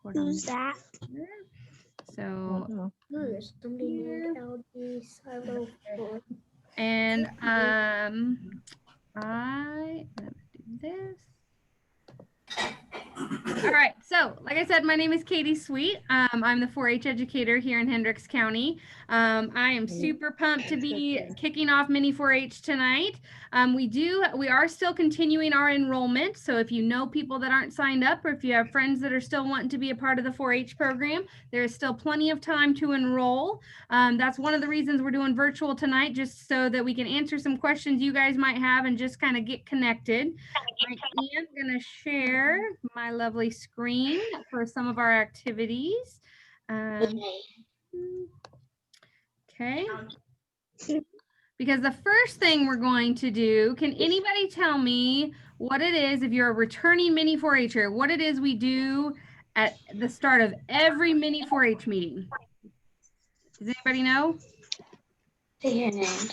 record on Who's that? here. So here. And I do this. All right, so like I said, my name is Katie Sweet. I'm the 4-H educator here in Hendricks County. I am super pumped to be kicking off Mini 4-H tonight. We are still continuing our enrollment. So if you know people that aren't signed up, or if you have friends that are still wanting to be a part of the 4-H program, there is still plenty of time to enroll. That's one of the reasons we're doing virtual tonight, just so that we can answer some questions you guys might have and just kind of get connected. I am going to share my lovely screen for some of our activities. Okay. Because the first thing we're going to do, can anybody tell me what it is, if you're a returning Mini 4-H'er, what it is we do at the start of every Mini 4-H meeting? Does anybody know? Say your name.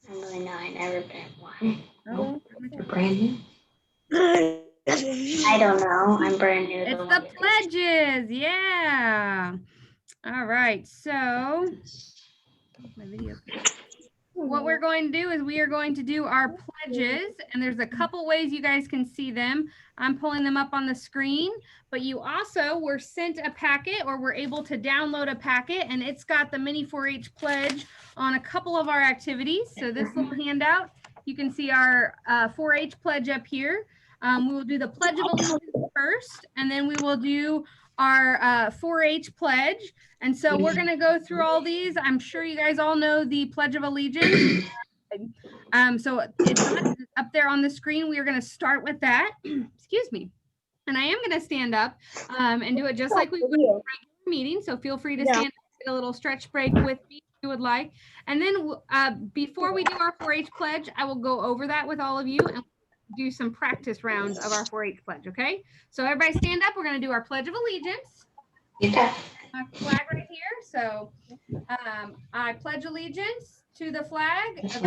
I'm really not. I never been one. Oh, You're brand new. I don't know. I'm brand new. It's the pledges. Yeah. All right. So my video. What we're going to do is we are going to do our pledges, and there's a couple ways you guys can see them. I'm pulling them up on the screen, but you also were sent a packet, or were able to download a packet, and it's got the Mini 4-H pledge on a couple of our activities. So this little handout, you can see our 4-H pledge up here. We will do the Pledge of Allegiance first, and then we will do our 4-H pledge. And so we're going to go through all these. I'm sure you guys all know the Pledge of Allegiance. So it's up there on the screen. We are going to start with that. Excuse me. And I am going to stand up and do it just like we would in a regular meeting. So feel free to stand up, get a little stretch break with me if you would like. And then before we do our 4-H pledge, I will go over that with all of you and do some practice rounds of our 4-H pledge. Okay. So everybody stand up. We're going to do our Pledge of Allegiance. Yeah. My flag right here. So I pledge allegiance to the flag of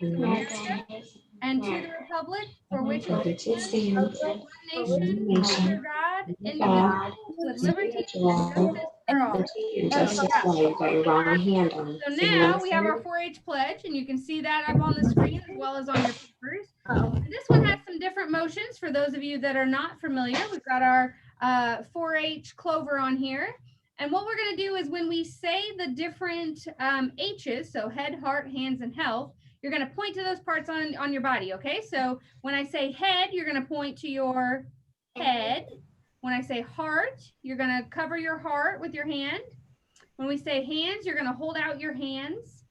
the United States of America and to the republic for which it stands, one nation, under God, indivisible, with liberty and justice for all. You got your wrong hand on. So now we have our 4-H pledge, and you can see that up on the screen as well as on your papers. And this one has some different motions for those of you that are not familiar. We've got our 4-H clover on here. And what we're going to do is when we say the different H's, so head, heart, hands, and health, you're going to point to those parts on your body, okay? So when I say head, you're going to point to your head. When I say heart, you're going to cover your heart with your hand. When we say hands, you're going to hold out your hands.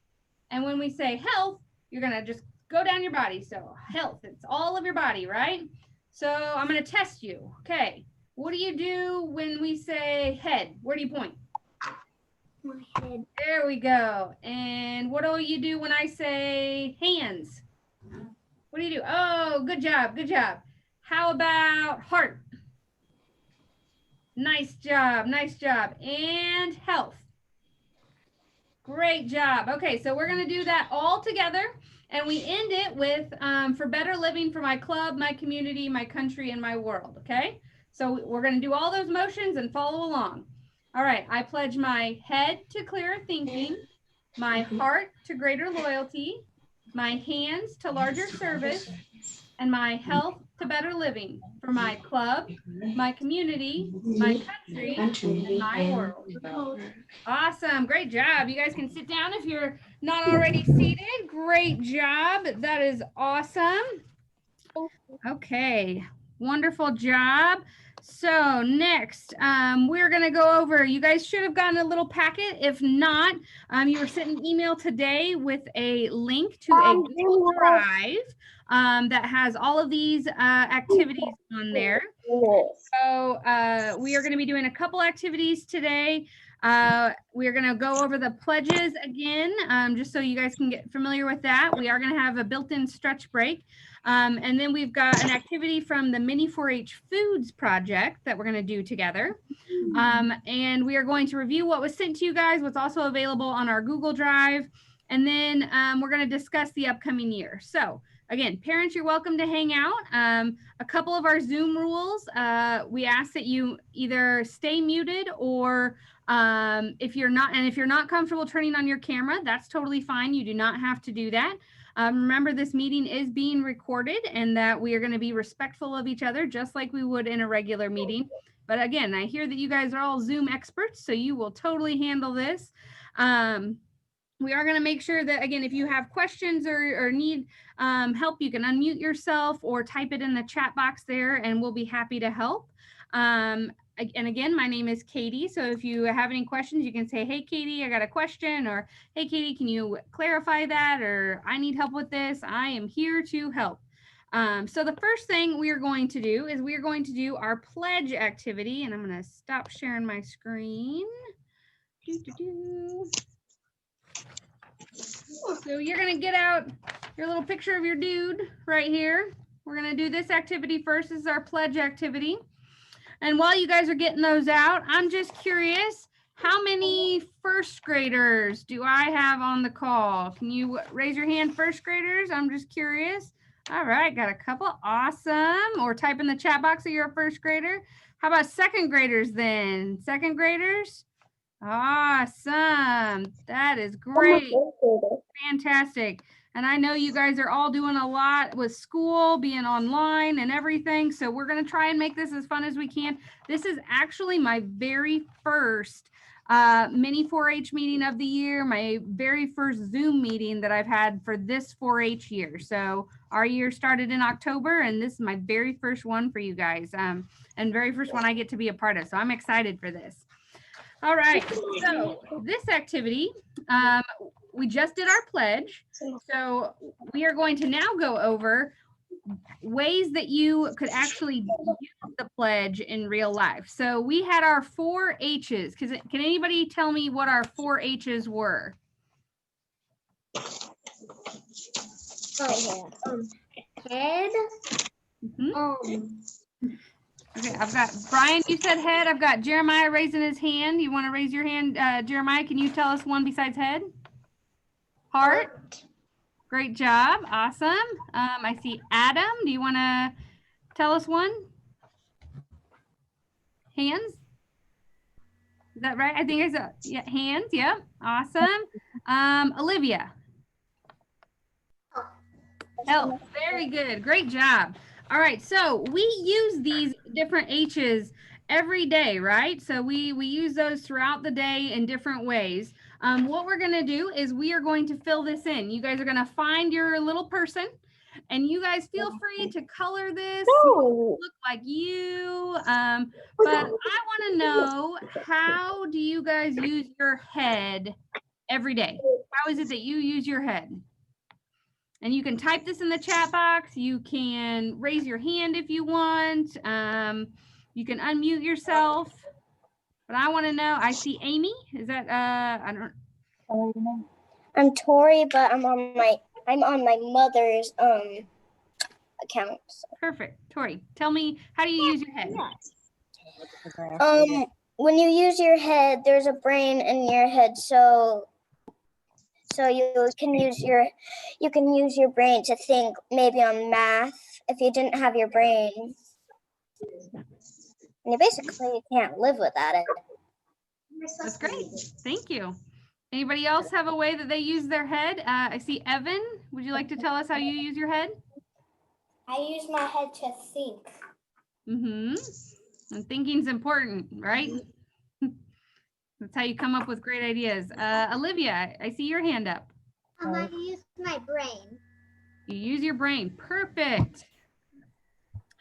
And when we say health, you're going to just go down your body. So health, it's all of your body, right? So I'm going to test you, okay? What do you do when we say head? Where do you point? My head. There we go. And what do you do when I say hands? What do you do? Oh, good job. Good job. How about heart? Nice job. Nice job. And health. Great job. Okay, so we're going to do that all together. And we end it with for better living for my club, my community, my country, and my world. Okay? So we're going to do all those motions and follow along. All right. I pledge my head to clearer thinking, my heart to greater loyalty, my hands to larger service, and my health to better living for my club, my community, my country, and my world. Awesome. Great job. You guys can sit down if you're not already seated. Great job. That is awesome. Okay. Wonderful job. So next, we're going to go over, you guys should have gotten a little packet. If not, you were sent an email today with a link to a Google Drive that has all of these activities on there. So we are going to be doing a couple activities today. We are going to go over the pledges again, just so you guys can get familiar with that. We are going to have a built-in stretch break. And then we've got an activity from the Mini 4-H Foods project that we're going to do together. And we are going to review what was sent to you guys, what's also available on our Google Drive. And then we're going to discuss the upcoming year. So again, parents, you're welcome to hang out. A couple of our Zoom rules, we ask that you either stay muted or if you're not comfortable turning on your camera, that's totally fine. You do not have to do that. Remember, this meeting is being recorded and that we are going to be respectful of each other, just like we would in a regular meeting. But again, I hear that you guys are all Zoom experts, so you will totally handle this. We are going to make sure that, again, if you have questions or need help, you can unmute yourself or type it in the chat box there, and we'll be happy to help. And again, my name is Katie. So if you have any questions, you can say, hey, Katie, I got a question, or hey, Katie, can you clarify that? Or I need help with this. I am here to help. So the first thing we are going to do is we are going to do our pledge activity, and I'm going to stop sharing my screen. So you're going to get out your little picture of your dude right here. We're going to do this activity first. This is our pledge activity. And while you guys are getting those out, I'm just curious, how many first graders do I have on the call? Can you raise your hand, first graders? I'm just curious. All right, got a couple. Awesome. Or type in the chat box that you're a first grader. How about second graders then? Second graders? Awesome. That is great. Fantastic. And I know you guys are all doing a lot with school, being online and everything. So we're going to try and make this as fun as we can. This is actually my very first mini 4-H meeting of the year, my very first Zoom meeting that I've had for this 4-H year. So our year started in October, and this is my very first one for you guys, and very first one I get to be a part of. So I'm excited for this. All right, so this activity, we just did our pledge. So we are going to now go over ways that you could actually use the pledge in real life. So we had our 4 H's. Can anybody tell me what our 4 H's were? Head. Okay, I've got Brian, you said head. I've got Jeremiah raising his hand. You want to raise your hand? Jeremiah, can you tell us one besides head? Heart. Great job. Awesome. I see Adam. Do you want to tell us one? Hands. Is that right? I think I saw, yeah, hands. Yep. Awesome. Olivia. Health. Very good. Great job. All right. So we use these different H's every day, right? So we use those throughout the day in different ways. What we're going to do is we are going to fill this in. You guys are going to find your little person, and you guys feel free to color this, look like you. But I want to know, how do you guys use your head every day? How is it that you use your head? And you can type this in the chat box. You can raise your hand if you want. You can unmute yourself. But I want to know, I see Amy. Is that, I don't. I'm Tori, but I'm on my mother's account. So. Perfect. Tori, tell me, how do you use your head? When you use your head, there's a brain in your head, so you can use your brain to think maybe on math if you didn't have your brain. And you basically can't live without it. That's great. Thank you. Anybody else have a way that they use their head? I see Evan. Would you like to tell us how you use your head? I use my head to think. And thinking's important, right? That's how you come up with great ideas. Olivia, I see your hand up. I use my brain. You use your brain. Perfect.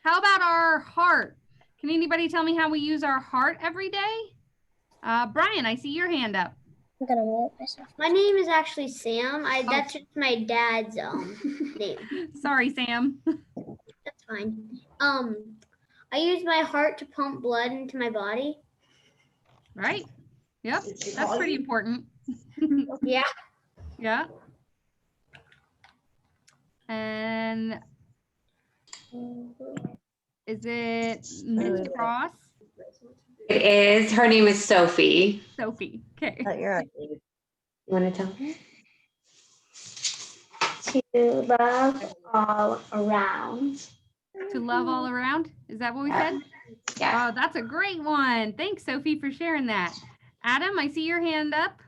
How about our heart? Can anybody tell me how we use our heart every day? Brian, I see your hand up. I'm gonna mute myself. My name is actually Sam. That's just my dad's name. Sorry, Sam. That's fine. I use my heart to pump blood into my body. Right. Yep. That's pretty important. Yeah. Yeah. And is it Miss Cross? It is. Her name is Sophie. Sophie. Okay. You want to tell her? to love all around. To love all around? Is that what we said? Yeah. Oh, that's a great one. Thanks, Sophie, for sharing that. Adam, I see your hand up.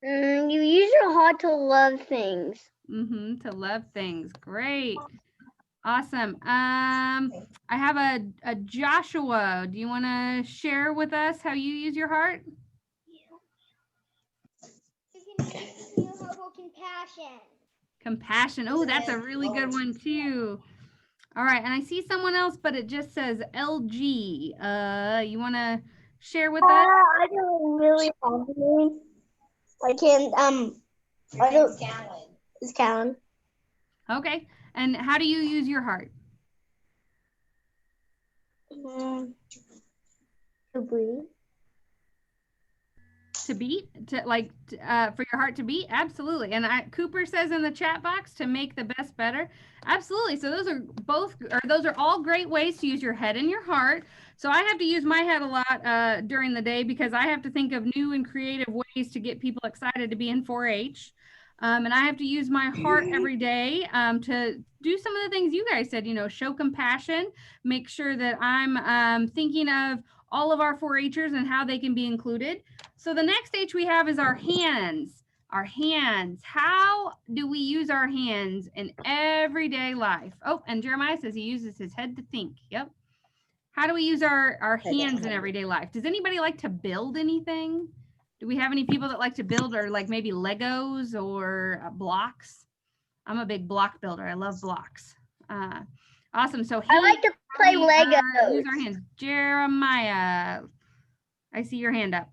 You use your heart to love things. To love things. Great. Awesome. I have a Joshua. Do you want to share with us how you use your heart? You can feel how compassion. Compassion. Oh, that's a really good one too. All right, and I see someone else, but it just says LG. You want to share with us? I don't really have name. I can't. I don't. It's Callan. Okay. And how do you use your heart? To breathe. To beat? For your heart to beat? Absolutely. And Cooper says in the chat box, to make the best better. Absolutely. So those are all great ways to use your head and your heart. So I have to use my head a lot during the day because I have to think of new and creative ways to get people excited to be in 4-H. And I have to use my heart every day to do some of the things you guys said, show compassion, make sure that I'm thinking of all of our 4-Hers and how they can be included. So the next H we have is our hands. Our hands. How do we use our hands in everyday life? Oh, and Jeremiah says he uses his head to think. Yep. How do we use our hands in everyday life? Does anybody like to build anything? Do we have any people that like to build, or like maybe Legos or blocks? I'm a big block builder. I love blocks. Awesome. So I like to play Legos. Use our hands. Jeremiah, I see your hand up.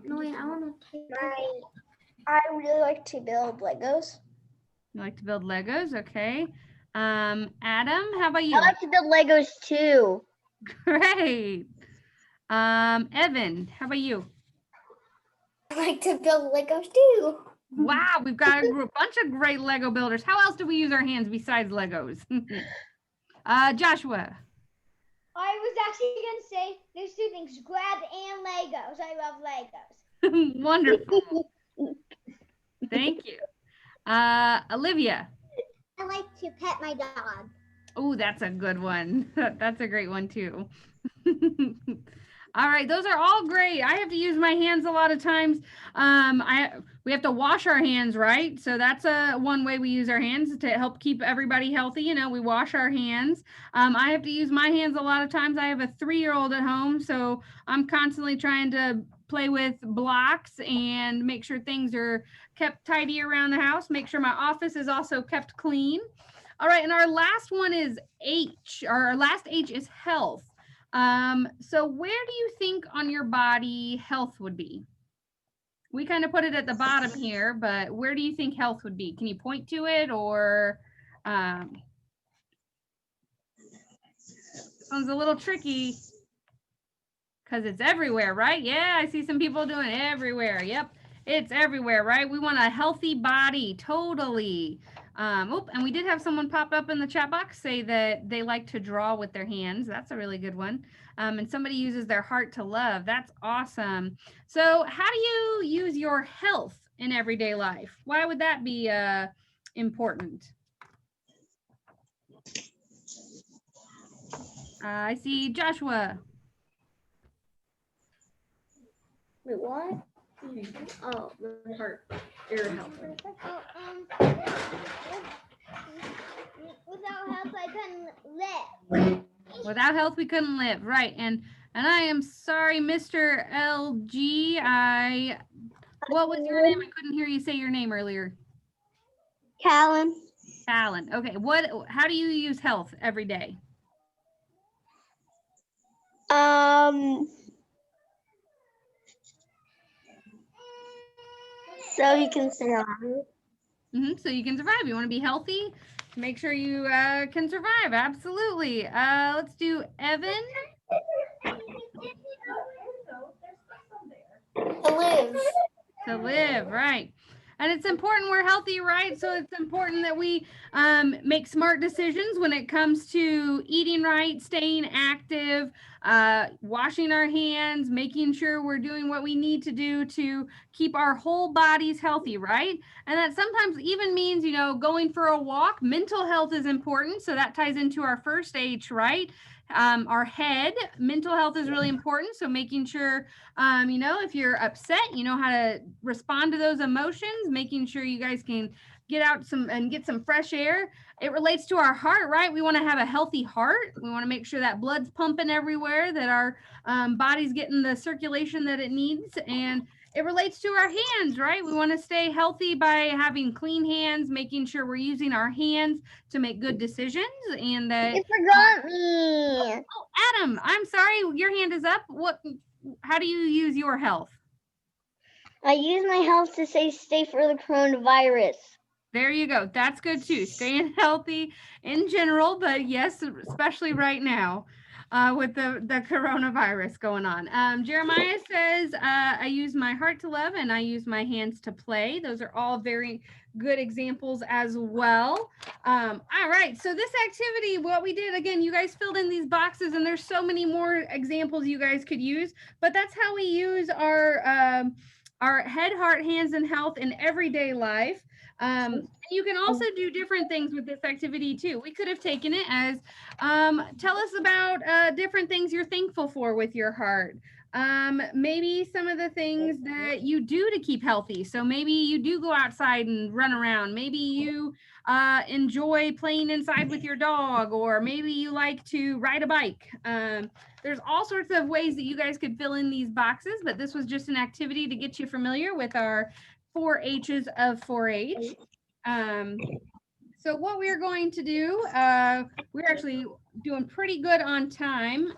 No, wait, I want to take I really like to build Legos. You like to build Legos? Okay. Adam, how about you? I like to build Legos too. Great. Evan, how about you? I like to build Legos too. Wow, we've got a bunch of great Lego builders. How else do we use our hands besides Legos? Joshua. I was actually going to say there's two things, grab and Legos. I love Legos. Wonderful. Thank you. Olivia. I like to pet my dog. Oh, that's a good one. That's a great one too. All right, those are all great. I have to use my hands a lot of times. We have to wash our hands, right? So that's one way we use our hands to help keep everybody healthy. We wash our hands. I have to use my hands a lot of times. I have a 3-year-old at home, so I'm constantly trying to play with blocks and make sure things are kept tidy around the house, make sure my office is also kept clean. All right, and our last one is H. Our last H is health. So where do you think on your body health would be? We kind of put it at the bottom here, but where do you think health would be? Can you point to it, or this one's a little tricky because it's everywhere, right? Yeah, I see some people doing it everywhere. Yep, it's everywhere, right? We want a healthy body, totally. And we did have someone pop up in the chat box say that they like to draw with their hands. That's a really good one. And somebody uses their heart to love. That's awesome. So how do you use your health in everyday life? Why would that be important? I see Joshua. Wait, what? Oh, my heart. Your health. Without health, I couldn't live. Without health, we couldn't live. Right. And I am sorry, Mr. LG. What was your name? I couldn't hear you say your name earlier. Callan. Callan. Okay. How do you use health every day? So you can survive. So you can survive. You want to be healthy? Make sure you can survive. Absolutely. Let's do Evan. To live. To live, right. And it's important we're healthy, right? So it's important that we make smart decisions when it comes to eating right, staying active, washing our hands, making sure we're doing what we need to do to keep our whole bodies healthy, right? And that sometimes even means, you know, going for a walk. Mental health is important. So that ties into our first H, right? Our head, mental health is really important. So making sure, you know, if you're upset, you know how to respond to those emotions, making sure you guys can get out and get some fresh air. It relates to our heart, right? We want to have a healthy heart. We want to make sure that blood's pumping everywhere, that our body's getting the circulation that it needs. And it relates to our hands, right? We want to stay healthy by having clean hands, making sure we're using our hands to make good decisions. And that You forgot me. oh, Adam, I'm sorry, your hand is up. How do you use your health? I use my health to stay safe for the coronavirus. There you go. That's good too. Staying healthy in general, but yes, especially right now with the coronavirus going on. Jeremiah says, I use my heart to love and I use my hands to play. Those are all very good examples as well. All right. So this activity, what we did, again, you guys filled in these boxes and there's so many more examples you guys could use, but that's how we use our head, heart, hands, and health in everyday life. You can also do different things with this activity too. We could have taken it as, tell us about different things you're thankful for with your heart. Maybe some of the things that you do to keep healthy. So maybe you do go outside and run around. Maybe you enjoy playing inside with your dog, or maybe you like to ride a bike. There's all sorts of ways that you guys could fill in these boxes, but this was just an activity to get you familiar with our 4 H's of 4-H. So what we're going to do, we're actually doing pretty good on time.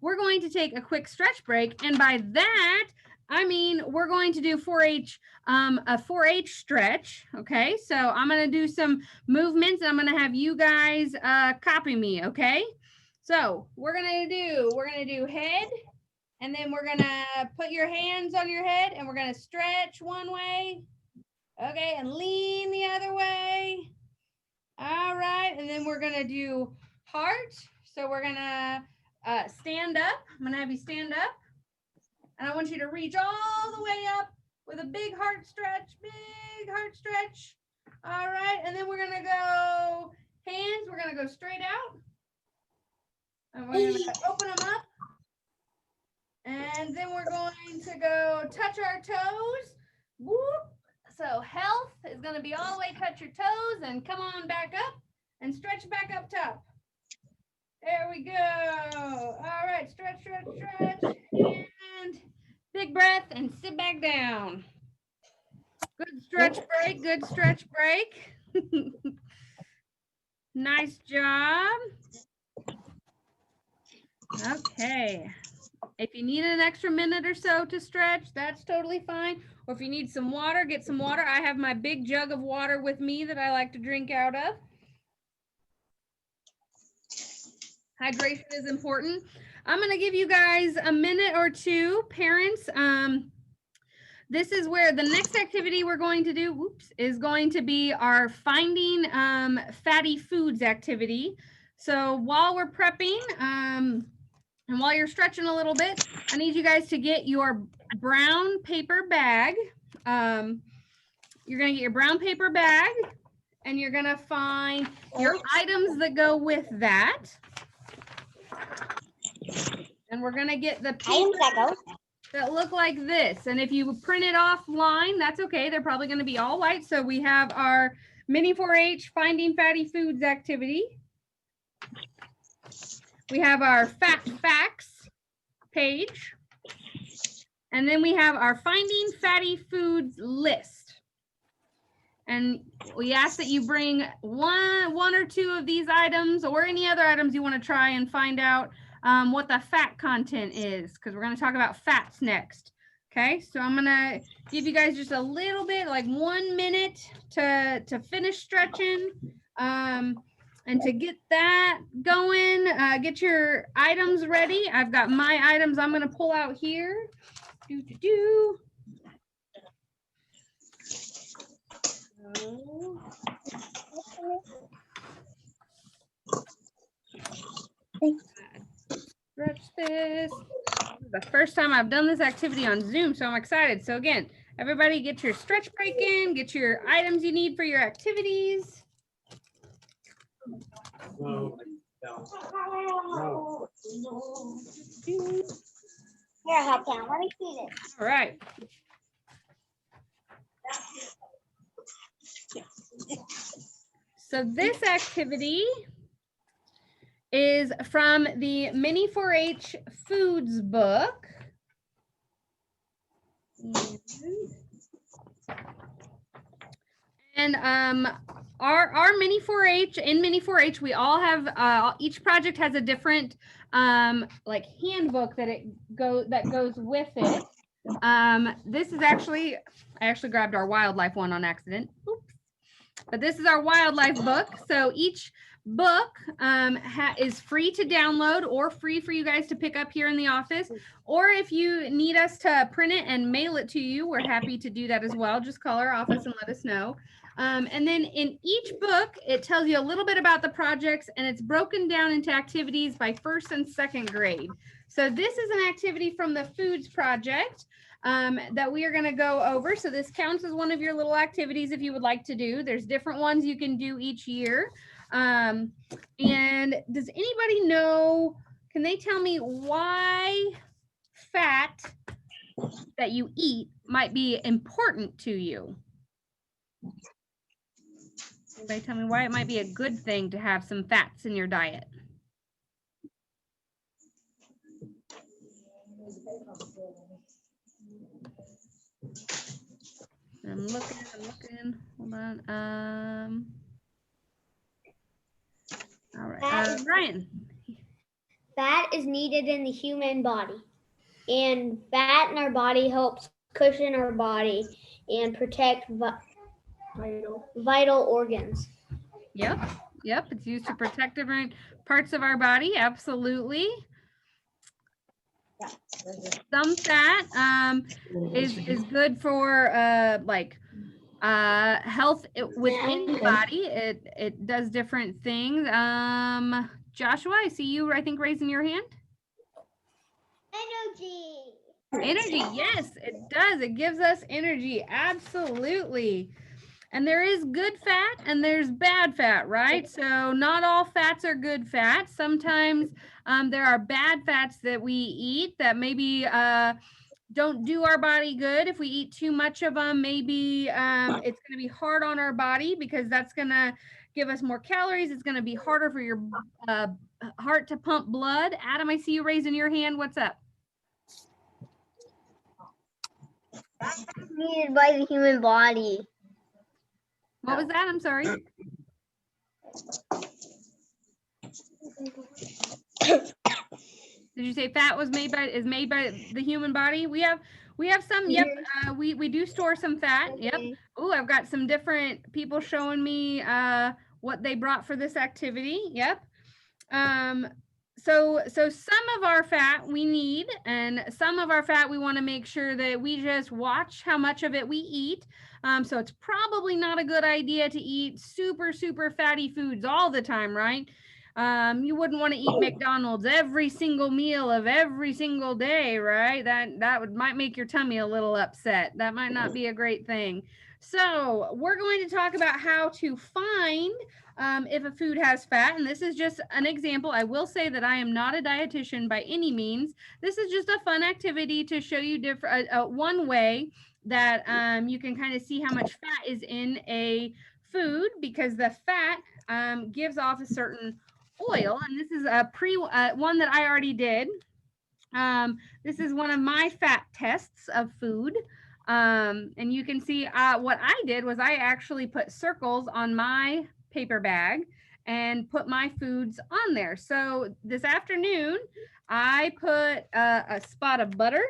We're going to take a quick stretch break. And by that, I mean, we're going to do 4-H, a 4-H stretch. Okay, so I'm going to do some movements. And I'm going to have you guys copy me. Okay, so we're going to do head. And then we're going to put your hands on your head and we're going to stretch one way. Okay, and lean the other way. All right, and then we're gonna do heart. So we're gonna stand up. I'm gonna have you stand up. And I want you to reach all the way up with a big heart stretch, big heart stretch. All right, and then we're gonna go hands. We're gonna go straight out. And we're gonna open them up. And then we're going to go touch our toes. Whoop. So health is going to be all the way touch your toes and come on back up and stretch back up top. There we go. All right, stretch, stretch, stretch. And big breath and sit back down. Good stretch break, good stretch break. Nice job. Okay. If you need an extra minute or so to stretch, that's totally fine. Or if you need some water, get some water. I have my big jug of water with me that I like to drink out of. Hydration is important. I'm going to give you guys a minute or two, parents. This is where the next activity we're going to do, is going to be our finding fatty foods activity. So while we're prepping, and while you're stretching a little bit, I need you guys to get your brown paper bag. You're gonna get your brown paper bag and you're gonna find your items that go with that. And we're gonna get the papers that look like this. And if you print it offline, that's okay. They're probably gonna be all white. So we have our mini 4-H Finding Fatty Foods activity. We have our fact facts page, and then we have our Finding Fatty Foods list. And we ask that you bring one or two of these items or any other items you want to try and find out what the fat content is, because we're going to talk about fats next. Okay, so I'm going to give you guys just a little bit, like 1 minute to finish stretching. And to get that going, get your items ready. I've got my items I'm going to pull out here. Stretch this. This is the first time I've done this activity on Zoom, so I'm excited. So again, everybody get your stretch break in, get your items you need for your activities. Here, Hoptown, let me see this. All right. So this activity is from the Mini 4-H Foods book. And our Mini 4-H, in Mini 4-H, we all have, each project has a different like handbook that goes with it. This is actually, I actually grabbed our wildlife one on accident. Oops. But this is our wildlife book. So each book is free to download or free for you guys to pick up here in the office. Or if you need us to print it and mail it to you, we're happy to do that as well. Just call our office and let us know. And then in each book, it tells you a little bit about the projects, and it's broken down into activities by 1st and 2nd grade. So this is an activity from the Foods project that we are going to go over. So this counts as one of your little activities if you would like to do. There's different ones you can do each year. And does anybody know, can they tell me why fat that you eat might be important to you? Anybody tell me why it might be a good thing to have some fats in your diet? I'm looking. Hold on. All right, Brian. Fat is needed in the human body, and fat in our body helps cushion our body and protect vital organs. Yep, it's used to protect different parts of our body. Absolutely. Some fat is good for health within the body. It does different things. Joshua, I see you, I think, raising your hand. Energy, yes, it does. It gives us energy. Absolutely. And there is good fat and there's bad fat, right? So not all fats are good fats. Sometimes there are bad fats that we eat that maybe don't do our body good. If we eat too much of them, maybe it's going to be hard on our body because that's going to give us more calories. It's going to be harder for your heart to pump blood. Adam, I see you raising your hand. What's up? Fat is needed by the human body. What was that? I'm sorry. Did you say fat is made by the human body? We have some. Yep. We do store some fat. Yep. Oh, I've got some different people showing me what they brought for this activity. Yep. So some of our fat we need, and some of our fat we want to make sure that we just watch how much of it we eat. So it's probably not a good idea to eat super fatty foods all the time, right? You wouldn't want to eat McDonald's every single meal of every single day, right? That might make your tummy a little upset. That might not be a great thing. So we're going to talk about how to find if a food has fat, and this is just an example. I will say that I am not a dietitian by any means. This is just a fun activity to show you different one way that you can kind of see how much fat is in a food, because the fat gives off a certain oil, and this is a one that I already did. This is one of my fat tests of food. And you can see what I did was I actually put circles on my paper bag and put my foods on there. So this afternoon, I put a spot of butter,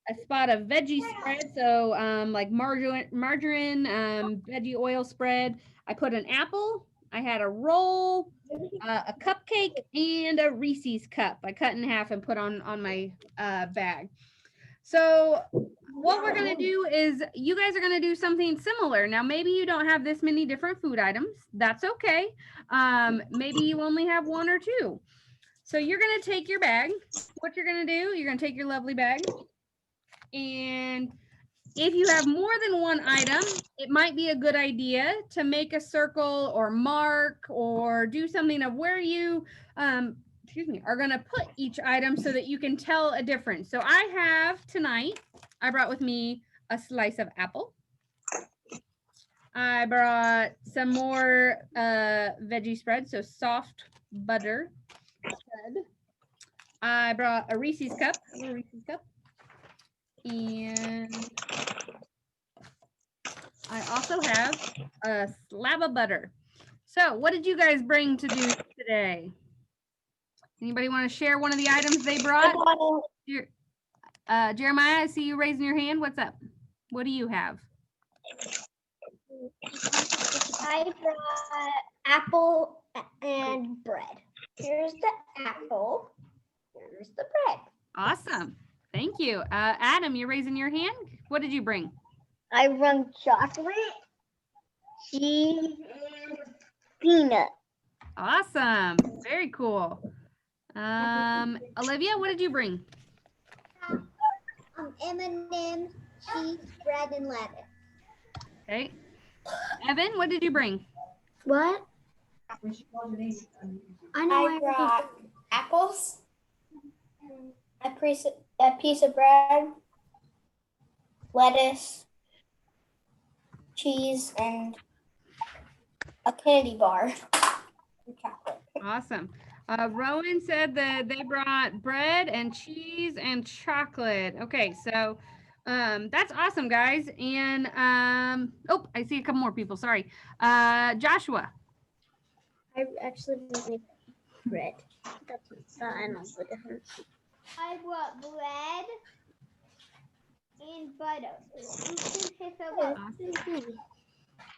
a spot of veggie spread, so like margarine, veggie oil spread. I put an apple, I had a roll, a cupcake, and a Reese's cup. I cut in half and put on my bag. So what we're gonna do is you guys are gonna do something similar. Now, maybe you don't have this many different food items. That's okay. Maybe you only have one or two. So you're gonna take your bag. What you're gonna do, you're gonna take your lovely bag. And if you have more than one item, it might be a good idea to make a circle or mark or do something of where you, are gonna put each item so that you can tell a difference. So I have tonight, I brought with me a slice of apple. I brought some more veggie spread, so soft butter spread. I brought a Reese's cup, and I also have a slab of butter. So what did you guys bring to do today? Anybody want to share one of the items they brought? Jeremiah, I see you raising your hand. What's up? What do you have? I brought apple and bread. Here's the apple. Here's the bread. Awesome. Thank you. Adam, you're raising your hand. What did you bring? I brought chocolate, cheese, and peanut. Awesome. Very cool. Olivia, what did you bring? M&M, cheese, bread, and lettuce. Okay. Evan, what did you bring? What? I know I brought apples, a piece of bread, lettuce, cheese, and a candy bar and chocolate. Awesome. Rowan said that they brought bread and cheese and chocolate. Okay, so that's awesome, guys. And oh, I see a couple more people. Sorry. Joshua. I actually didn't make bread. That's I know the difference. I brought bread and butter.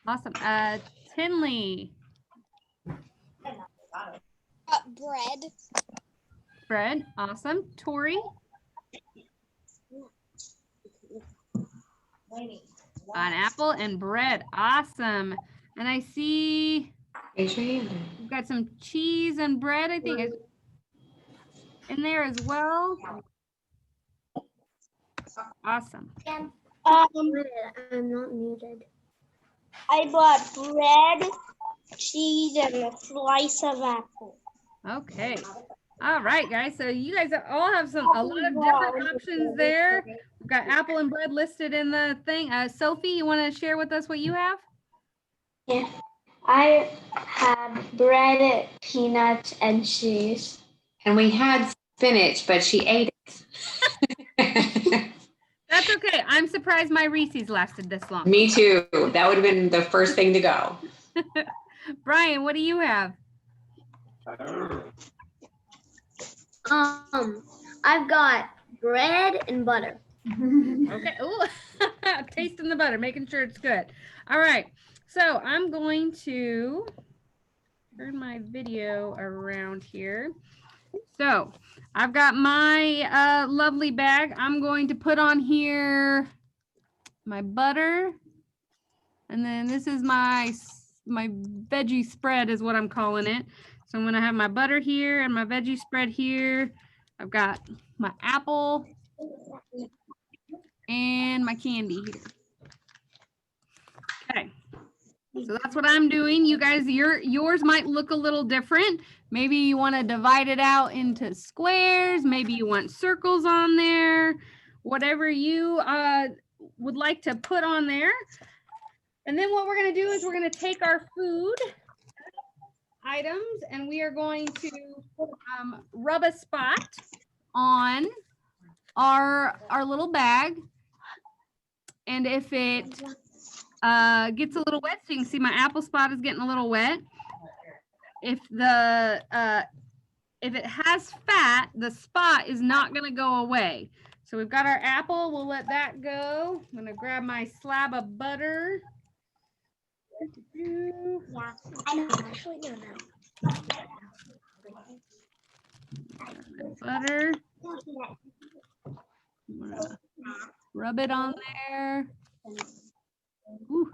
Awesome. Tinley. Bread. Bread. Awesome. Tori. An apple and bread. Awesome. And I see Raise your hand. we've got some cheese and bread, I think, is in there as well. Awesome. I'm not muted. I bought bread, cheese, and a slice of apple. Okay. All right, guys. So you guys all have a lot of different options there. We've got apple and bread listed in the thing. Sophie, you want to share with us what you have? Yeah, I had bread, peanuts, and cheese. And we had spinach, but she ate it. That's okay. I'm surprised my Reese's lasted this long. Me too. That would have been the first thing to go. Brian, what do you have? I've got bread and butter. Okay. Ooh, tasting the butter, making sure it's good. All right. So I'm going to turn my video around here. So I've got my lovely bag. I'm going to put on here my butter. And then this is my veggie spread is what I'm calling it. So I'm gonna have my butter here and my veggie spread here. I've got my apple and my candy here. Okay, so that's what I'm doing. You guys, yours might look a little different. Maybe you want to divide it out into squares. Maybe you want circles on there. Whatever you would like to put on there. And then what we're going to do is we're going to take our food items and we are going to rub a spot on our little bag. And if it gets a little wet, so you can see my apple spot is getting a little wet. If it has fat, the spot is not going to go away. So we've got our apple. We'll let that go. I'm going to grab my slab of butter. Yeah, I know. Actually, no. Butter. rub it on there. Ooh.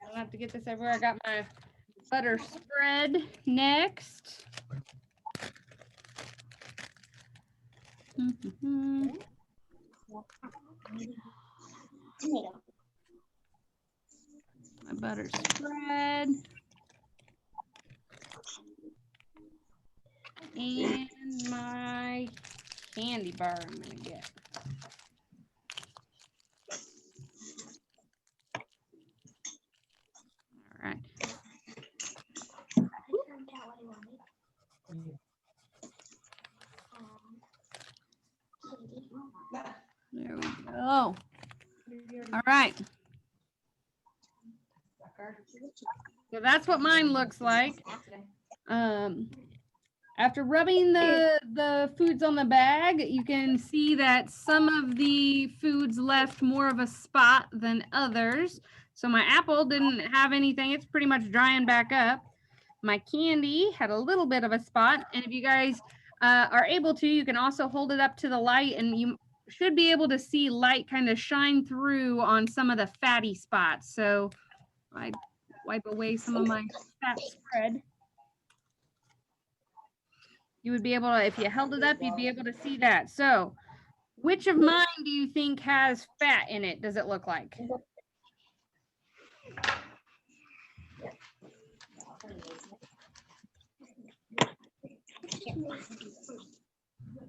I'll have to get this everywhere. I got my butter spread next. My butter spread. And my candy bar I'm gonna get. All right. There we go. All right. So that's what mine looks like. After rubbing the foods on the bag, you can see that some of the foods left more of a spot than others. So my apple didn't have anything. It's pretty much drying back up. My candy had a little bit of a spot. And if you guys are able to, you can also hold it up to the light and you should be able to see light kind of shine through on some of the fatty spots. So I wipe away some of my fat spread. You would be able to, if you held it up, you'd be able to see that. So which of mine do you think has fat in it? Does it look like?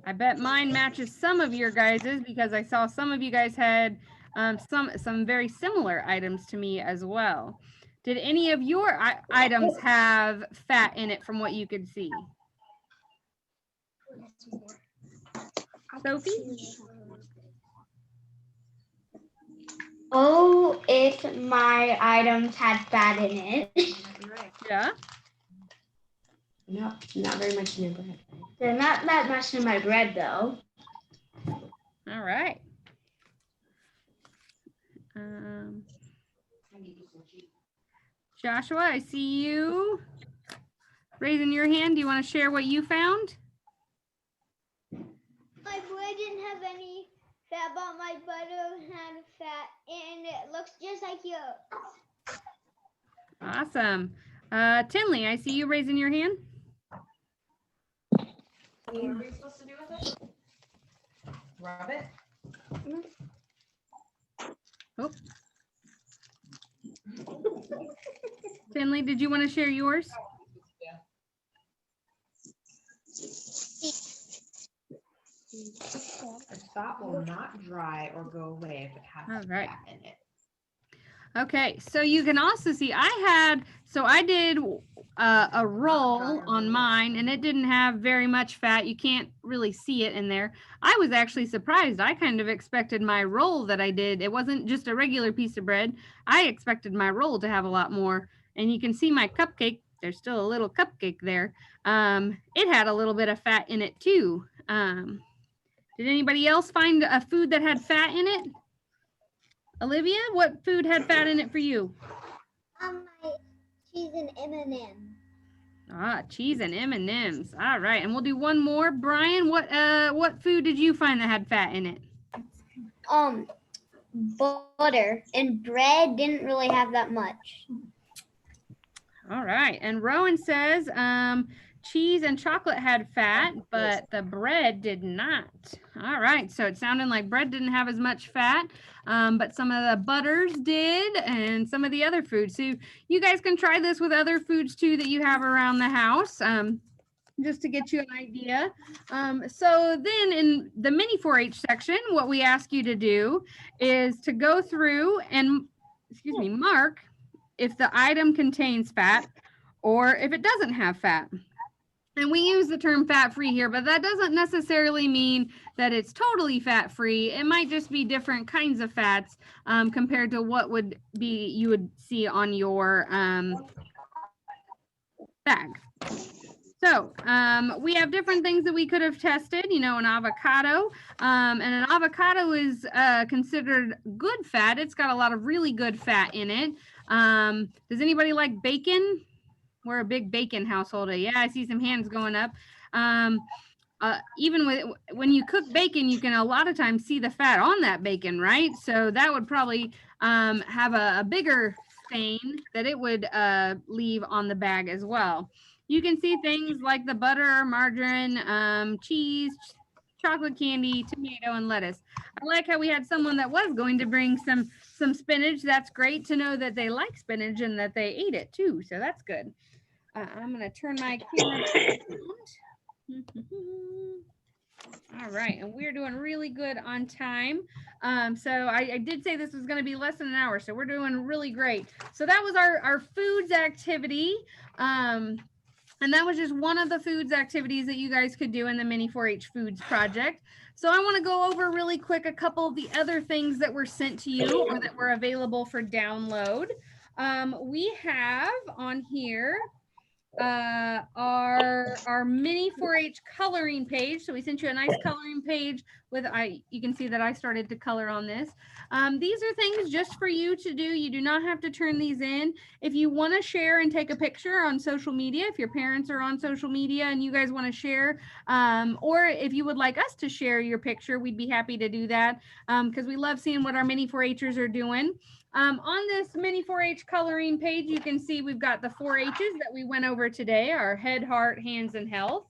I bet mine matches some of your guys's because I saw some of you guys had some very similar items to me as well. Did any of your items have fat in it from what you could see? Sophie? Oh, if my items had fat in it. Yeah. No, not very much in your bread. They're not that much in my bread though. All right. Joshua, I see you raising your hand. Do you want to share what you found? My bread didn't have any fat, but my butter had fat, and it looks just like yours. Awesome. Tinley, I see you raising your hand. What are we supposed to do with it? Rub it? Oh. Tinley, did you want to share yours? A spot will not dry or go away if it has All right. fat in it. Okay, so you can also see I did a roll on mine and it didn't have very much fat. You can't really see it in there. I was actually surprised. I kind of expected my roll that I did. It wasn't just a regular piece of bread. I expected my roll to have a lot more. And you can see my cupcake. There's still a little cupcake there. It had a little bit of fat in it too. Did anybody else find a food that had fat in it? Olivia, what food had fat in it for you? My cheese and M&M. Ah, cheese and M&Ms. All right, and we'll do one more. Brian, what food did you find that had fat in it? Butter and bread didn't really have that much. All right, and Rowan says cheese and chocolate had fat, but the bread did not. All right, so it sounded like bread didn't have as much fat, but some of the butters did and some of the other foods. So you guys can try this with other foods too that you have around the house, just to get you an idea. So then in the mini 4-H section, what we ask you to do is to go through and, mark if the item contains fat or if it doesn't have fat. And we use the term fat-free here, but that doesn't necessarily mean that it's totally fat-free. It might just be different kinds of fats compared to what you would see on your bag. So we have different things that we could have tested, an avocado. And an avocado is considered good fat. It's got a lot of really good fat in it. Does anybody like bacon? We're a big bacon household. Yeah, I see some hands going up. even when you cook bacon, you can a lot of times see the fat on that bacon, right? So that would probably have a bigger stain that it would leave on the bag as well. You can see things like the butter, margarine, cheese, chocolate candy, tomato, and lettuce. I like how we had someone that was going to bring some spinach. That's great to know that they like spinach and that they ate it too. So that's good. I'm going to turn my camera around. All right, and we're doing really good on time. So I did say this was going to be less than an hour, so we're doing really great. So that was our foods activity. And that was just one of the foods activities that you guys could do in the Mini 4-H Foods project. So I want to go over really quick a couple of the other things that were sent to you or that were available for download. We have on here our Mini 4-H coloring page. So we sent you a nice coloring page with you can see that I started to color on this. These are things just for you to do. You do not have to turn these in. If you want to share and take a picture on social media, if your parents are on social media and you guys want to share, or if you would like us to share your picture, we'd be happy to do that because we love seeing what our Mini 4-Hers are doing. On this Mini 4-H coloring page, you can see we've got the 4-H's that we went over today, our head, heart, hands, and health.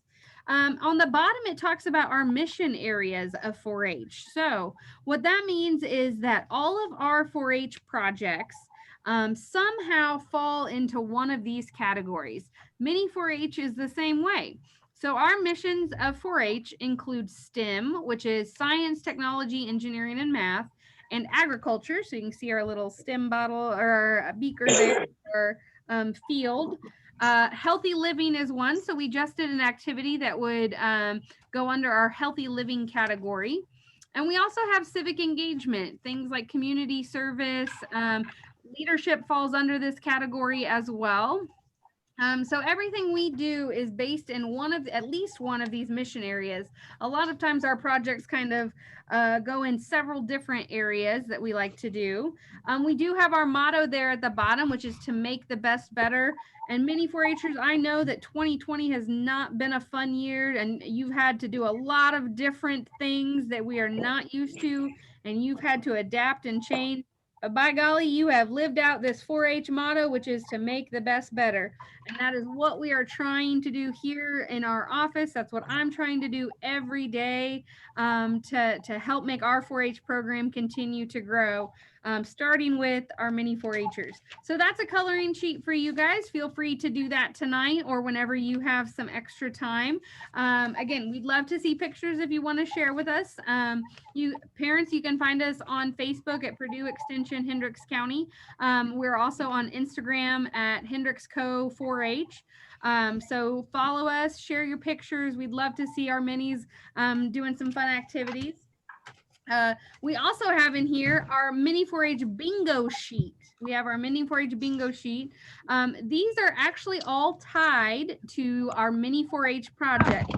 On the bottom, it talks about our mission areas of 4-H. So what that means is that all of our 4-H projects somehow fall into one of these categories. Mini 4-H is the same way. So our missions of 4-H include STEM, which is science, technology, engineering, and math, and agriculture. So you can see our little STEM bottle or beaker there, or field. Healthy living is one. So we just did an activity that would go under our healthy living category. And we also have civic engagement, things like community service. Leadership falls under this category as well. So everything we do is based in at least one of these mission areas. A lot of times our projects kind of go in several different areas that we like to do. We do have our motto there at the bottom, which is to make the best better. And Mini 4-Hers, I know that 2020 has not been a fun year and you've had to do a lot of different things that we are not used to, and you've had to adapt and change. But by golly, you have lived out this 4-H motto, which is to make the best better. And that is what we are trying to do here in our office. That's what I'm trying to do every day to help make our 4-H program continue to grow, starting with our Mini 4-Hers. So that's a coloring sheet for you guys. Feel free to do that tonight or whenever you have some extra time. Again, we'd love to see pictures if you want to share with us. Parents, you can find us on Facebook at Purdue Extension Hendricks County. We're also on Instagram at Hendricks Co 4-H. So follow us, share your pictures. We'd love to see our minis doing some fun activities. We also have in here our Mini 4-H bingo sheet. We have our Mini 4-H bingo sheet. These are actually all tied to our Mini 4-H project.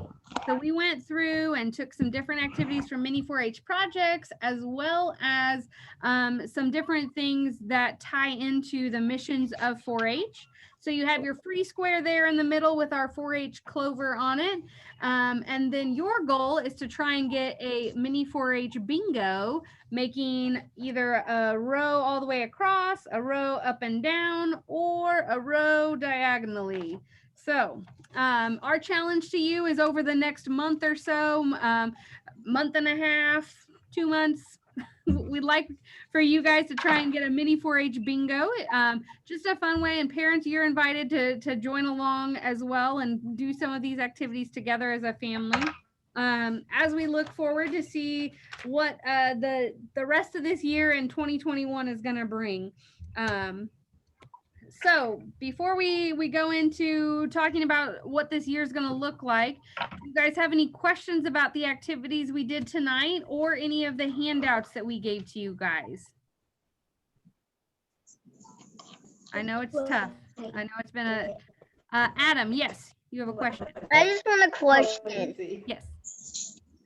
So we went through and took some different activities from Mini 4-H projects, as well as some different things that tie into the missions of 4-H. So you have your free square there in the middle with our 4-H clover on it. And then your goal is to try and get a Mini 4-H bingo, making either a row all the way across, a row up and down, or a row diagonally. So our challenge to you is over the next month or so, month and a half, 2 months. We'd like for you guys to try and get a Mini 4-H bingo. Just a fun way, and parents, you're invited to join along as well and do some of these activities together as a family. As we look forward to see what the rest of this year in 2021 is going to bring. So before we go into talking about what this year is going to look like, do you guys have any questions about the activities we did tonight or any of the handouts that we gave to you guys? I know it's tough. I know it's been Adam, yes, you have a question. I just want a question. Yes.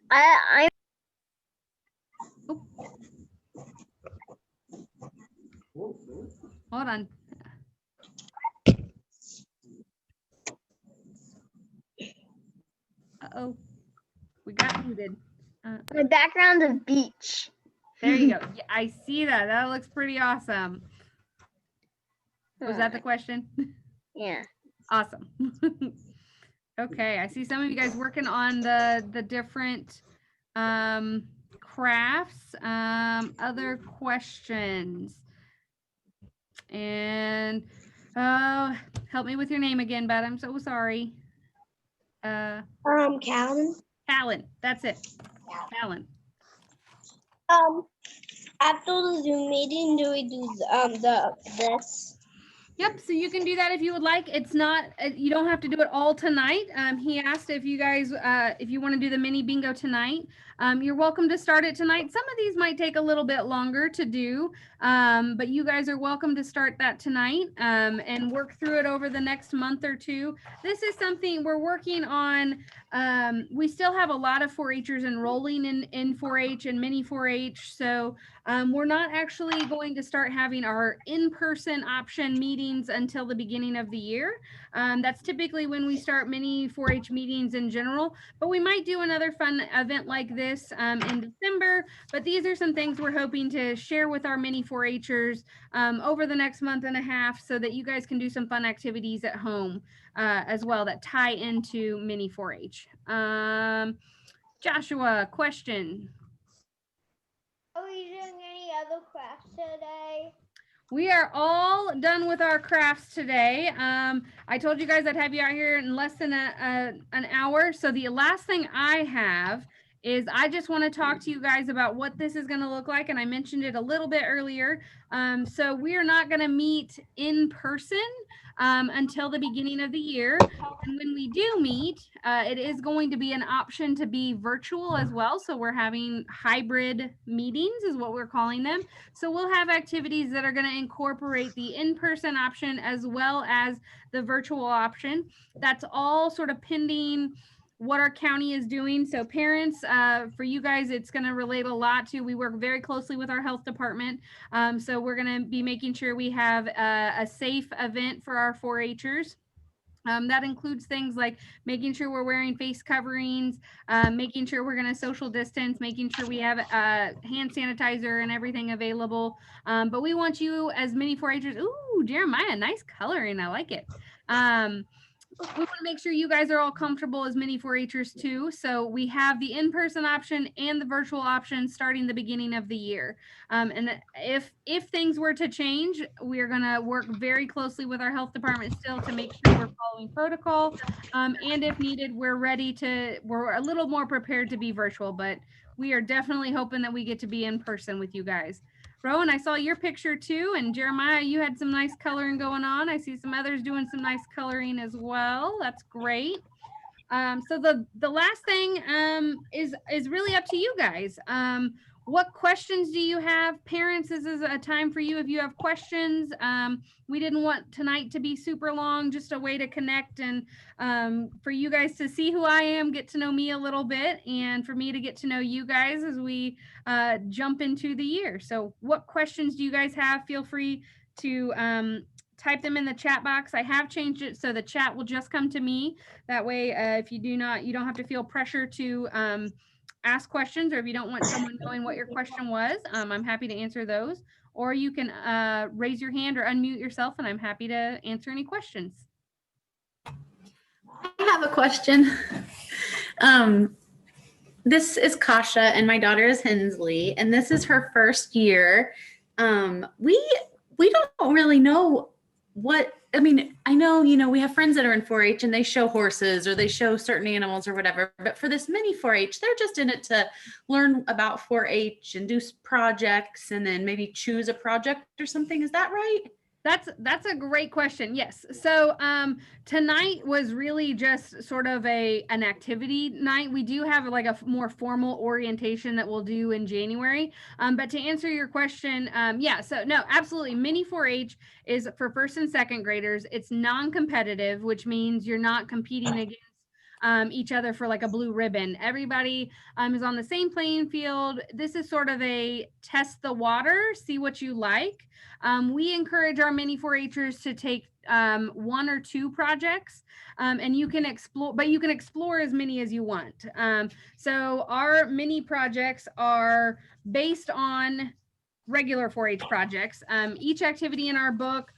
I Hold on. Uh-oh. We got muted. My background is beach. There you go. Yeah, I see that. That looks pretty awesome. Was that the question? Yeah. Awesome. Okay, I see some of you guys working on the different crafts. Other questions? And help me with your name again, but I'm so sorry. Calvin. Callan, that's it. Callan. After the Zoom meeting, do we do this? Yep, so you can do that if you would like. It's not, you don't have to do it all tonight. He asked if you guys, if you want to do the mini bingo tonight. You're welcome to start it tonight. Some of these might take a little bit longer to do, but you guys are welcome to start that tonight and work through it over the next month or two. This is something we're working on. We still have a lot of 4-Hers enrolling in 4-H and mini 4-H, so we're not actually going to start having our in-person option meetings until the beginning of the year. That's typically when we start mini 4-H meetings in general, but we might do another fun event like this in December. But these are some things we're hoping to share with our mini 4-Hers over the next month and a half so that you guys can do some fun activities at home as well that tie into mini 4-H. Joshua, question. Are we doing any other crafts today? We are all done with our crafts today. I told you guys I'd have you out here in less than an hour. So the last thing I have is I just want to talk to you guys about what this is going to look like. And I mentioned it a little bit earlier. So we are not going to meet in person until the beginning of the year. And when we do meet, it is going to be an option to be virtual as well. So we're having hybrid meetings is what we're calling them. So we'll have activities that are going to incorporate the in-person option as well as the virtual option. That's all sort of pending what our county is doing. So parents, for you guys, it's going to relate a lot to, we work very closely with our health department. So we're going to be making sure we have a safe event for our 4-Hers. That includes things like making sure we're wearing face coverings, making sure we're going to social distance, making sure we have hand sanitizer and everything available. But we want you as many 4-Hers. Ooh, Jeremiah, nice coloring. I like it. We want to make sure you guys are all comfortable as mini 4-Hers too. So we have the in-person option and the virtual option starting the beginning of the year. And if things were to change, we are going to work very closely with our health department still to make sure we're following protocol. And if needed, we're a little more prepared to be virtual, but we are definitely hoping that we get to be in person with you guys. Rowan, I saw your picture too, and Jeremiah, you had some nice coloring going on. I see some others doing some nice coloring as well. That's great. So the last thing is really up to you guys. What questions do you have? Parents, this is a time for you if you have questions. We didn't want tonight to be super long, just a way to connect and for you guys to see who I am, get to know me a little bit, and for me to get to know you guys as we jump into the year. So what questions do you guys have? Feel free to type them in the chat box. I have changed it so the chat will just come to me. That way, if you don't have to feel pressure to ask questions, or if you don't want someone knowing what your question was, I'm happy to answer those. Or you can raise your hand or unmute yourself, and I'm happy to answer any questions. I have a question. This is Kasha, and my daughter is Hensley, and this is her first year. We don't really know what, I mean, I know, we have friends that are in 4-H and they show horses or they show certain animals or whatever, but for this mini 4-H, they're just in it to learn about 4-H and do projects and then maybe choose a project or something. Is that right? That's a great question. Yes. So tonight was really just sort of an activity night. We do have like a more formal orientation that we'll do in January. But to answer your question, yeah, so no, absolutely. Mini 4-H is for first and second graders. It's non-competitive, which means you're not competing against each other for like a blue ribbon. Everybody is on the same playing field. This is sort of a test the water, see what you like. We encourage our mini 4-Hers to take 1 or 2 projects, and you can explore, but you can explore as many as you want. So our mini projects are based on regular 4-H projects. Each activity in our book,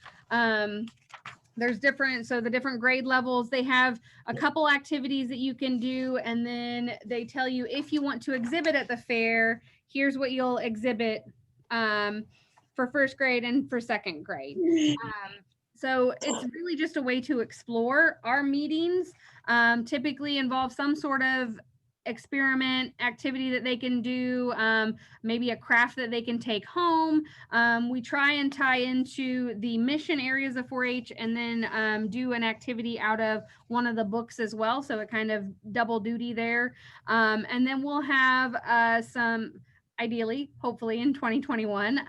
there's different, so the different grade levels, they have a couple activities that you can do, and then they tell you if you want to exhibit at the fair, here's what you'll exhibit for 1st grade and for 2nd grade. So it's really just a way to explore. Our meetings typically involve some sort of experiment activity that they can do, maybe a craft that they can take home. We try and tie into the mission areas of 4-H, and then do an activity out of one of the books as well. So it kind of double duty there. And then we'll have some, ideally, hopefully in 2021,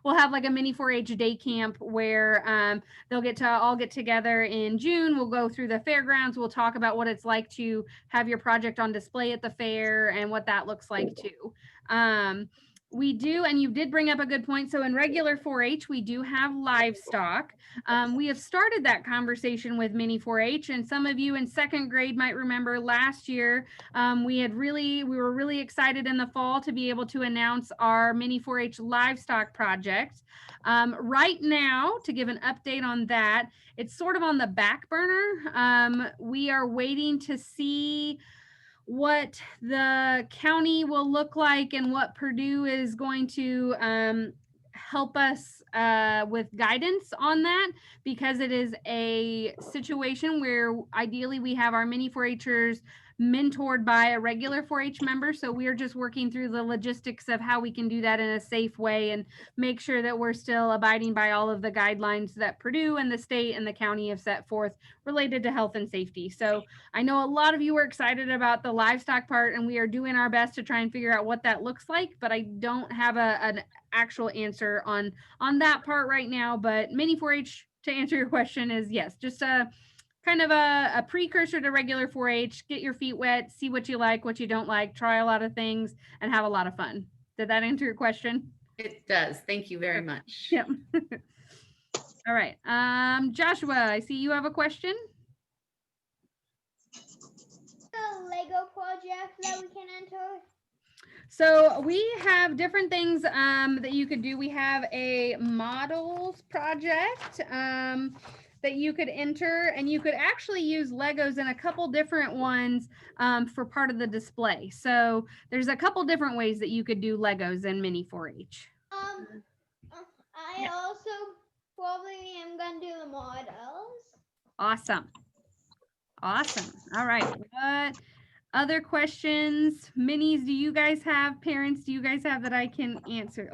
we'll have like a mini 4-H day camp where they'll get to all get together in June. We'll go through the fairgrounds. We'll talk about what it's like to have your project on display at the fair and what that looks like too. We do, and you did bring up a good point. So in regular 4-H, we do have livestock. We have started that conversation with mini 4-H, and some of you in 2nd grade might remember last year, we were really excited in the fall to be able to announce our mini 4-H livestock project. Right now, to give an update on that, it's sort of on the back burner. We are waiting to see what the county will look like and what Purdue is going to help us with guidance on that, because it is a situation where ideally we have our mini 4-Hers mentored by a regular 4-H member. So we are just working through the logistics of how we can do that in a safe way and make sure that we're still abiding by all of the guidelines that Purdue and the state and the county have set forth related to health and safety. So I know a lot of you are excited about the livestock part, and we are doing our best to try and figure out what that looks like, but I don't have an actual answer on that part right now. But mini 4-H, to answer your question, is yes, just a kind of a precursor to regular 4-H. Get your feet wet, see what you like, what you don't like, try a lot of things, and have a lot of fun. Did that answer your question? It does. Thank you very much. Yep. All right. Joshua, I see you have a question. The Lego project that we can enter. So we have different things that you could do. We have a models project that you could enter, and you could actually use Legos in a couple different ones for part of the display. So there's a couple different ways that you could do Legos in mini 4-H. I also probably am gonna do the models. Awesome. Awesome. All right. What other questions? Minis, do you guys have? Parents, do you guys have that I can answer?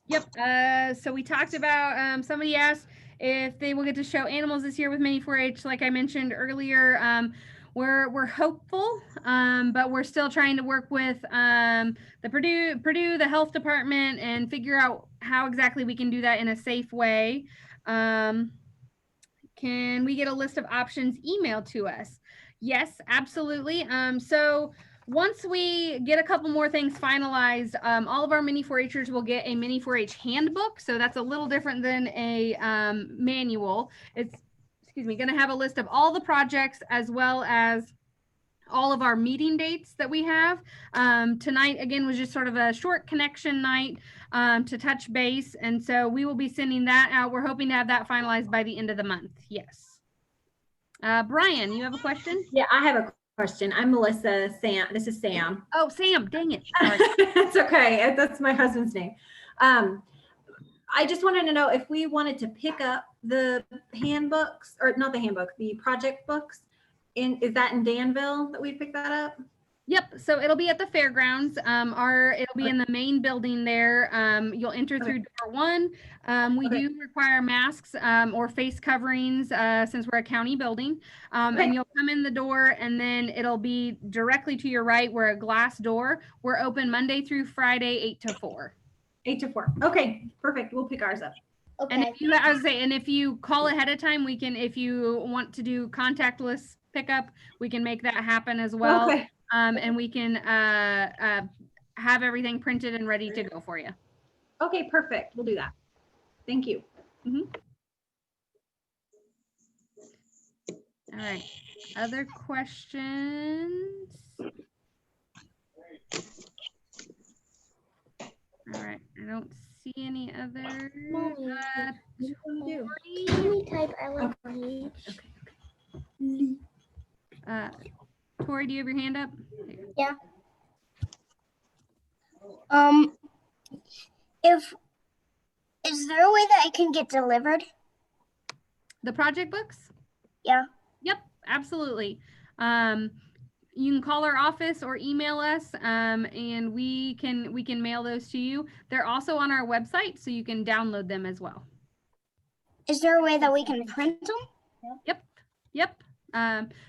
Yep. So we talked about, somebody asked if they will get to show animals this year with mini 4-H. Like I mentioned earlier, we're hopeful, but we're still trying to work with the Purdue, the health department, and figure out how exactly we can do that in a safe way. Can we get a list of options emailed to us? Yes, absolutely. So once we get a couple more things finalized, all of our mini 4-Hers will get a mini 4-H handbook. So that's a little different than a manual. It's, going to have a list of all the projects as well as all of our meeting dates that we have. Tonight, again, was just sort of a short connection night to touch base. And so we will be sending that out. We're hoping to have that finalized by the end of the month. Yes. Brian, you have a question? Yeah, I have a question. I'm Melissa. Sam. This is Sam. Oh, Sam, dang it. Sorry. It's okay. That's my husband's name. I just wanted to know if we wanted to pick up the handbooks, or not the handbook, the project books. Is that in Danville that we pick that up? Yep. So it'll be at the fairgrounds. It'll be in the main building there. You'll enter through door 1. We do require masks or face coverings since we're a county building. And you'll come in the door, and then it'll be directly to your right. We're a glass door. We're open Monday through Friday, 8 to 4. 8 to 4. Okay, perfect. We'll pick ours up. Okay. And if you call ahead of time, we can, if you want to do contactless pickup, we can make that happen as well. Okay. And we can have everything printed and ready to go for you. Okay, perfect. We'll do that. Thank you. All right. Other questions? All right. I don't see any other. What do you want to do? Any type I like Tori, do you have your hand up? Is there a way that I can get delivered? The project books? Yeah. Yep, absolutely. You can call our office or email us, and we can mail those to you. They're also on our website, so you can download them as well. Is there a way that we can print them? Yep.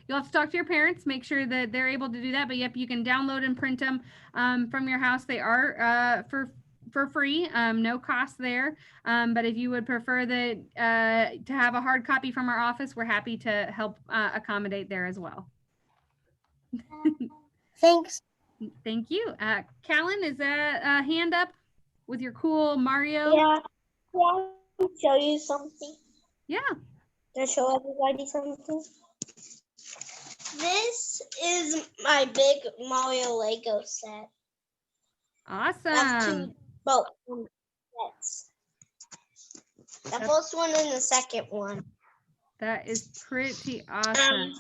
You'll have to talk to your parents, make sure that they're able to do that. But yep, you can download and print them from your house. They are for free, no cost there. But if you would prefer that to have a hard copy from our office, we're happy to help accommodate there as well. Thanks. Thank you. Callan, is that a hand up with your cool Mario? Yeah. Yeah. Show you something. Yeah. To show everybody something. This is my big Mario Lego set. I have Awesome. two both sets. The first one and the second one. That is pretty awesome.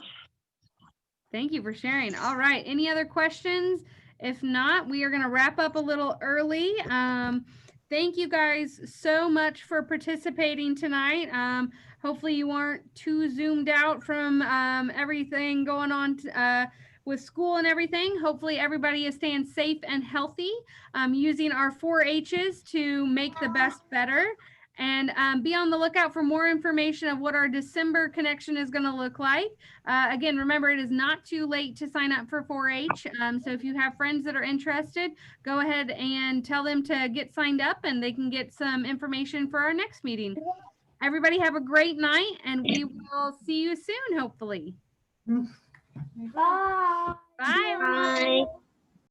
Thank you for sharing. All right. Any other questions? If not, we are going to wrap up a little early. Thank you guys so much for participating tonight. Hopefully you weren't too zoomed out from everything going on with school and everything. Hopefully everybody is staying safe and healthy, using our 4-H's to make the best better. And be on the lookout for more information of what our December connection is going to look like. Again, remember, it is not too late to sign up for 4-H. So if you have friends that are interested, go ahead and tell them to get signed up and they can get some information for our next meeting. Everybody have a great night, and we will see you soon, hopefully. Bye. Bye, everyone. Bye.